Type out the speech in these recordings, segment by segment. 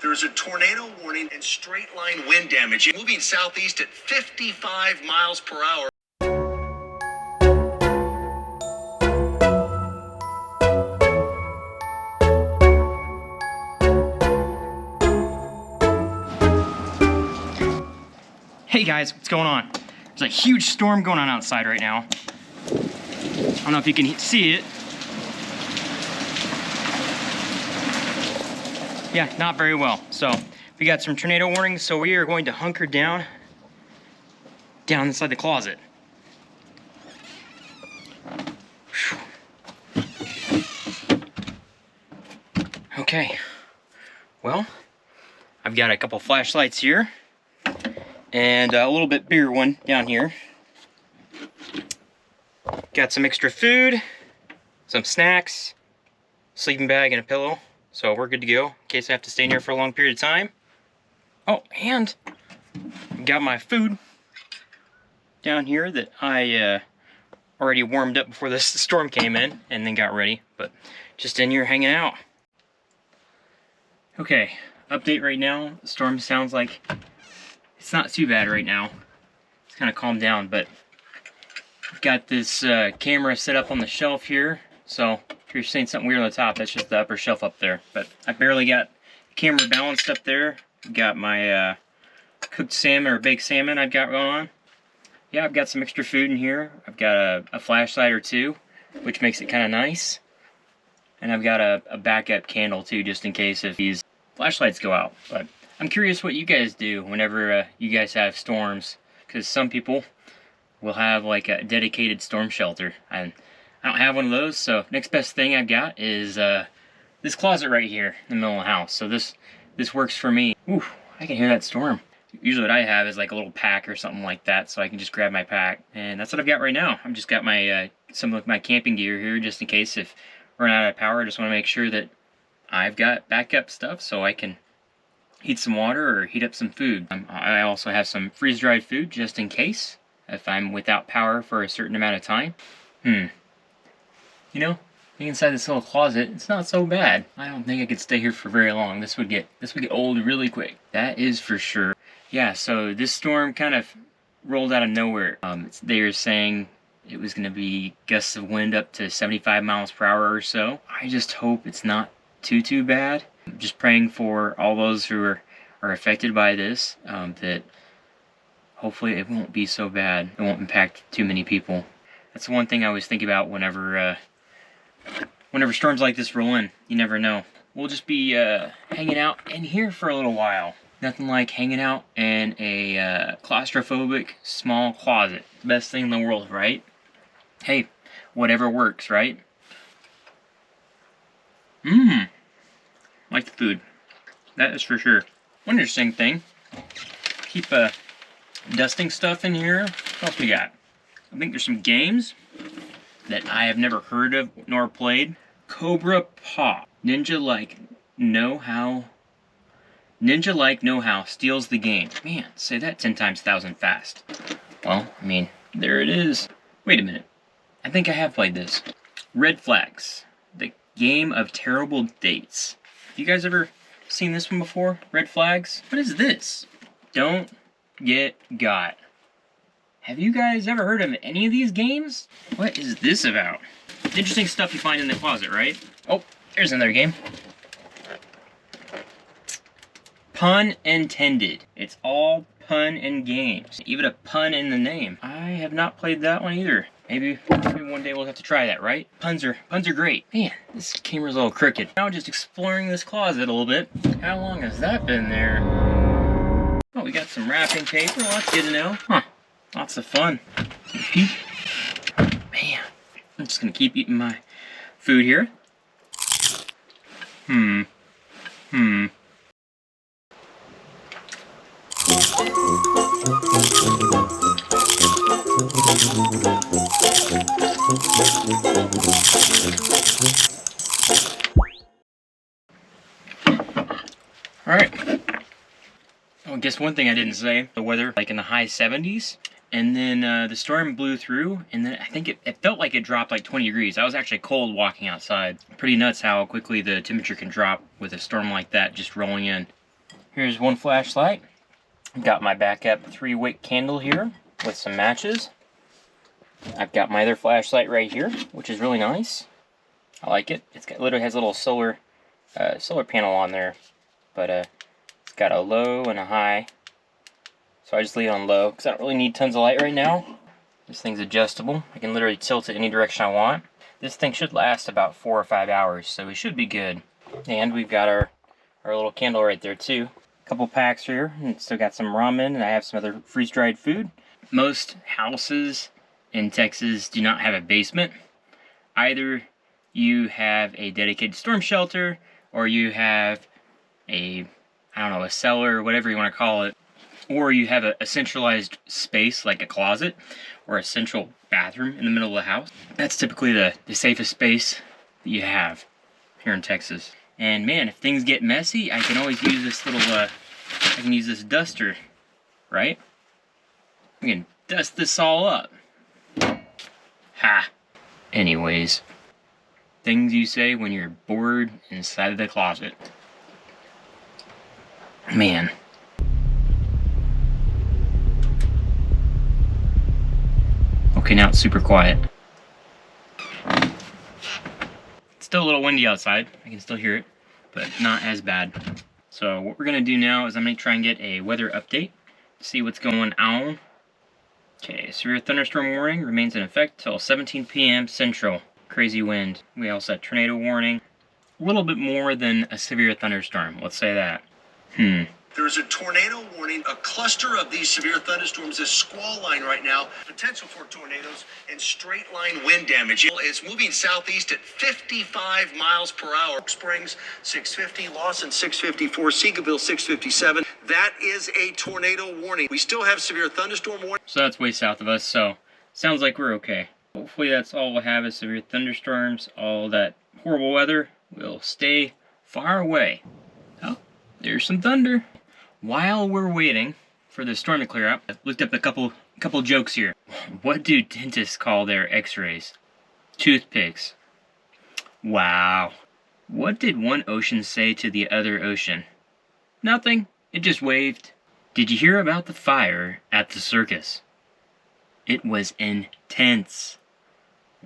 There's a tornado warning and straight line wind damage moving southeast at 55 miles per hour. Hey guys, what's going on? There's a huge storm going on outside right now. I don't know if you can see it. Yeah, not very well. So we got some tornado warnings, so we are going to hunker down inside the closet. Okay, well, I've got a couple flashlights here and a little bit bigger one down here. Got some extra food, some snacks, sleeping bag, and a pillow. So we're good to go in case I have to stay in here for a long period of time. Oh, and got my food down here that I already warmed up before this storm came in and then got ready, but just in here hanging out. Okay, update right now. The storm sounds like it's not too bad right now. It's kind of calmed down, but I've got this camera set up on the shelf here. So if you're seeing something weird on the top, that's just the upper shelf up there. But I barely got the camera balanced up there. Got my cooked salmon or baked salmon I've got going on. Yeah, I've got some extra food in here. I've got a flashlight or two, which makes it kind of nice. And I've got a backup candle too, just in case if these flashlights go out. But I'm curious what you guys do whenever you guys have storms, because some people will have like a dedicated storm shelter, and I don't have one of those. So next best thing I've got is this closet right here in the middle of the house. So this works for me. Ooh, I can hear that storm. Usually what I have is like a little pack or something like that, so I can just grab my pack, and that's what I've got right now. I've just got my some of my camping gear here, just in case if I run out of power. I just want to make sure that I've got backup stuff so I can heat some water or heat up some food. I also have some freeze-dried food just in case if I'm without power for a certain amount of time. You know, being inside this little closet, it's not so bad. I don't think I could stay here for very long. This would get old really quick. That is for sure. Yeah, so this storm kind of rolled out of nowhere. They were saying it was going to be gusts of wind up to 75 miles per hour or so. I just hope it's not too bad. I'm just praying for all those who are affected by this, that hopefully it won't be so bad. It won't impact too many people. That's the one thing I always think about whenever storms like this roll in. You never know. We'll just be hanging out in here for a little while. Nothing like hanging out in a claustrophobic small closet. The best thing in the world, right? Hey, whatever works, right? Like the food. That is for sure. One interesting thing. Keep dusting stuff in here. What else we got? I think there's some games that I have never heard of nor played. Cobra Paw. Ninja like know how steals the game. Man, say that 10 times 1,000 fast. Well, I mean, there it is. Wait a minute. I think I have played this. Red Flags. The Game of Terrible Dates. Have you guys ever seen this one before? Red Flags? What is this? Don't get got. Have you guys ever heard of any of these games? What is this about? Interesting stuff you find in the closet, right? Oh, there's another game. Pun intended. It's all pun and games. Even a pun in the name. I have not played that one either. Maybe one day we'll have to try that, right? Puns are great. Man, this camera's a little crooked. Now just exploring this closet a little bit. How long has that been there? Oh, we got some wrapping paper. Well, that's good to know. Huh. Lots of fun. Peek. Man, I'm just gonna keep eating my food here. Alright. Oh, I guess one thing I didn't say, the weather like in the high 70s, and then the storm blew through, and then I think it felt like it dropped like 20 degrees. I was actually cold walking outside. Pretty nuts how quickly the temperature can drop with a storm like that just rolling in. Here's one flashlight. Got my backup 3-wick candle here with some matches. I've got my other flashlight right here, which is really nice. I like it. Literally has a little solar panel on there, but it's got a low and a high. So I just leave it on low because I don't really need tons of light right now. This thing's adjustable. I can literally tilt it any direction I want. This thing should last about 4 or 5 hours, so we should be good. And we've got our little candle right there too. A couple packs here, and still got some ramen, and I have some other freeze-dried food. Most houses in Texas do not have a basement. Either you have a dedicated storm shelter, or you have a cellar, or whatever you want to call it, or you have a centralized space like a closet or a central bathroom in the middle of the house. That's typically the safest space that you have here in Texas. And man, if things get messy, I can always use this little, I can use this duster, right? We can dust this all up. Ha! Anyways, things you say when you're bored inside of the closet. Man. Okay, now it's super quiet. It's still a little windy outside. I can still hear it, but not as bad. So what we're gonna do now is I'm gonna try and get a weather update, see what's going on. Okay, severe thunderstorm warning remains in effect till 17 p.m. Central. Crazy wind. We also have tornado warning. A little bit more than a severe thunderstorm, let's say that. There's a tornado warning. A cluster of these severe thunderstorms is squall line right now. Potential for tornadoes and straight line wind damage. It's moving southeast at 55 miles per hour. Springs 650, Lawson 654, Seagoville 657. That is a tornado warning. We still have severe thunderstorm warning. So that's way south of us, so sounds like we're okay. Hopefully that's all we'll have is severe thunderstorms. All that horrible weather will stay far away. Oh, there's some thunder. While we're waiting for the storm to clear up, I looked up a couple jokes here. What do dentists call their x-rays? Toothpicks. Wow. What did one ocean say to the other ocean? Nothing. It just waved. Did you hear about the fire at the circus? It was intense.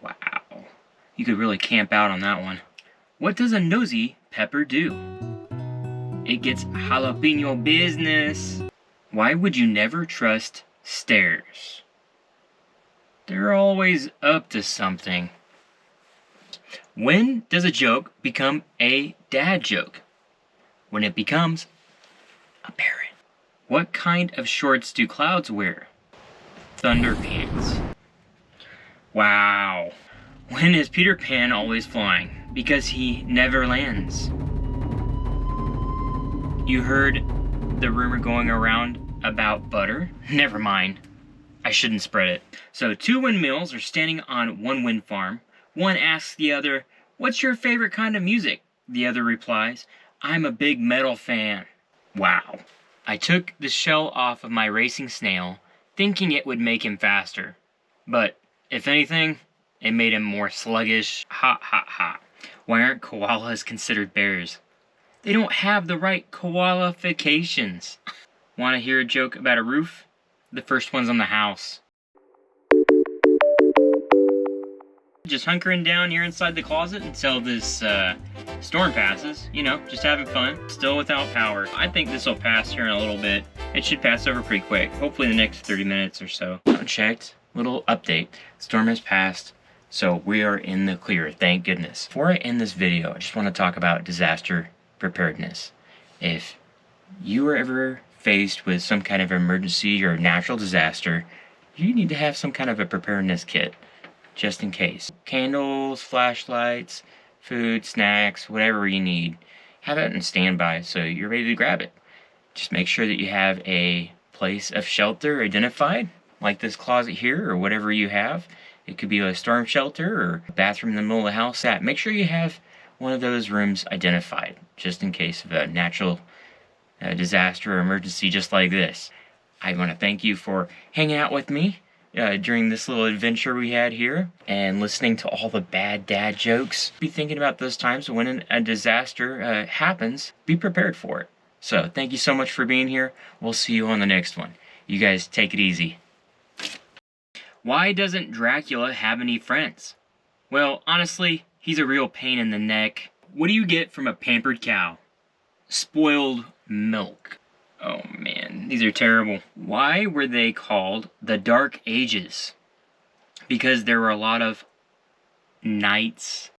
Wow. You could really camp out on that one. What does a nosy pepper do? It gets jalapeno business. Why would you never trust stairs? They're always up to something. When does a joke become a dad joke? When it becomes a parrot. What kind of shorts do clouds wear? Thunder pants. Wow. When is Peter Pan always flying? Because he never lands. You heard the rumor going around about butter? Never mind. I shouldn't spread it. So 2 windmills are standing on one wind farm. One asks the other, "What's your favorite kind of music?" The other replies, "I'm a big metal fan." Wow. I took the shell off of my racing snail, thinking it would make him faster. But, if anything, it made him more sluggish. Ha ha ha. Why aren't koalas considered bears? They don't have the right qualifications. Want to hear a joke about a roof? The first one's on the house. Just hunkering down here inside the closet until this storm passes. You know, just having fun. Still without power. I think this will pass here in a little bit. It should pass over pretty quick. Hopefully in the next 30 minutes or so. Unchecked. Little update. Storm has passed. So we are in the clear. Thank goodness. Before I end this video, I just want to talk about disaster preparedness. If you were ever faced with some kind of emergency or natural disaster, you need to have some kind of a preparedness kit just in case. Candles, flashlights, food, snacks, whatever you need. Have it on standby so you're ready to grab it. Just make sure that you have a place of shelter identified, like this closet here or whatever you have. It could be a storm shelter or a bathroom in the middle of the house. Make sure you have one of those rooms identified just in case of a natural disaster or emergency just like this. I want to thank you for hanging out with me during this little adventure we had here and listening to all the bad dad jokes. Be thinking about those times when a disaster happens. Be prepared for it. So thank you so much for being here. We'll see you on the next one. You guys take it easy. Why doesn't Dracula have any friends? Well, honestly, he's a real pain in the neck. What do you get from a pampered cow? Spoiled milk. Oh man, these are terrible. Why were they called the Dark Ages? Because there were a lot of knights